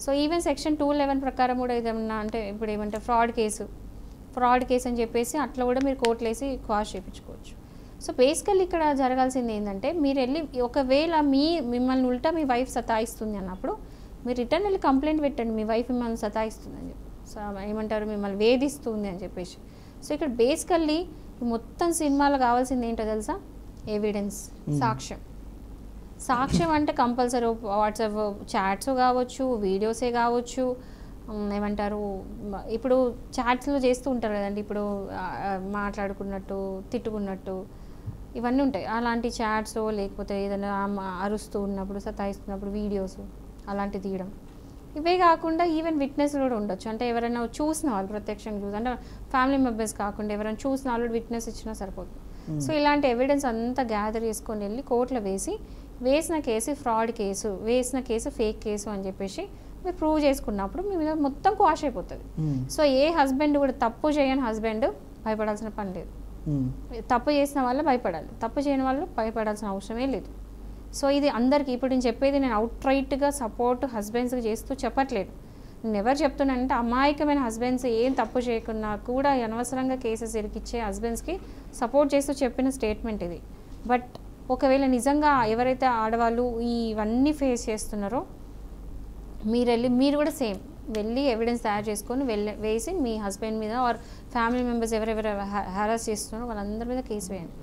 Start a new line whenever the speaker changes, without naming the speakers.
So even section 211 ప్రకారం కూడా ఏదన్నా అంటే ఇప్పుడు ఏమంటే ఫ్రాడ్ కేసు అని చెప్పేసి అట్లా కూడా మీరు కోర్టులేసి క్వాష్ చేయించుకోవచ్చు. సో బేసికల్లీ ఇక్కడ జరగాల్సింది ఏంటంటే మీరు వెళ్ళి ఒకవేళ మిమ్మల్ని ఉల్టా మీ వైఫ్ సతాయిస్తుంది అన్నప్పుడు మీరు రిటర్న్ వెళ్ళి కంప్లైంట్ పెట్టండి, మీ వైఫ్ మిమ్మల్ని సతాయిస్తుంది అని చెప్పి, సో ఏమంటారు మిమ్మల్ని వేధిస్తుంది అని చెప్పేసి. సో ఇక్కడ బేసికల్లీ మొత్తం సినిమాలో కావాల్సింది ఏంటో తెలుసా? ఎవిడెన్స్, సాక్ష్యం అంటే కంపల్సరీ వాట్సాప్ చాట్స్ కావచ్చు, వీడియోసే కావచ్చు, ఏమంటారు ఇప్పుడు చాట్స్లో చేస్తూ ఉంటారు కదండి, ఇప్పుడు మాట్లాడుకున్నట్టు తిట్టుకున్నట్టు ఇవన్నీ ఉంటాయి. అలాంటి చాట్స్ లేకపోతే ఏదైనా అరుస్తూ ఉన్నప్పుడు సతాయిస్తున్నప్పుడు వీడియోస్ అలాంటివి తీయడం. ఇవే కాకుండా ఈవెన్ విట్నెస్లు కూడా ఉండొచ్చు. అంటే ఎవరైనా చూసిన వాళ్ళు ప్రత్యక్షంగా చూసి, అంటే ఫ్యామిలీ మెంబర్స్ కాకుండా ఎవరైనా చూసిన వాళ్ళు విట్నెస్ ఇచ్చినా సరిపోతుంది. సో ఇలాంటి ఎవిడెన్స్ అంతా గ్యాదర్ చేసుకొని వెళ్ళి కోర్టులో వేసిన కేసు ఫ్రాడ్ కేసు, వేసిన కేసు ఫేక్ కేసు అని చెప్పేసి మీరు ప్రూవ్ చేసుకున్నప్పుడు మీ మీద మొత్తం క్వాష్ అయిపోతుంది. సో ఏ హస్బెండ్ కూడా తప్పు చేయని హస్బెండ్ భయపడాల్సిన పని లేదు. తప్పు చేసిన వాళ్ళు భయపడాలి, తప్పు చేయని వాళ్ళు భయపడాల్సిన అవసరమే లేదు. సో ఇది అందరికీ ఇప్పుడు నేను చెప్పేది, నేను అవుట్ రైట్గా సపోర్ట్ హస్బెండ్స్కి చేస్తూ చెప్పట్లేదు. నేను ఎవరు చెప్తున్నానంటే అమాయకమైన హస్బెండ్స్ ఏం తప్పు చేయకున్నా కూడా అనవసరంగా కేసెస్ ఇరికిచ్చే హస్బెండ్స్కి సపోర్ట్ చేస్తూ చెప్పిన స్టేట్మెంట్ ఇది. బట్ ఒకవేళ నిజంగా ఎవరైతే ఆడవాళ్ళు ఇవన్నీ ఫేస్ చేస్తున్నారో మీరు కూడా సేమ్ వెళ్ళి ఎవిడెన్స్ తయారు చేసుకొని వేసి మీ హస్బెండ్ మీద ఆర్ ఫ్యామిలీ మెంబర్స్ ఎవరెవరు హరాస్ చేస్తున్నారో వాళ్ళందరి మీద కేసు వేయండి.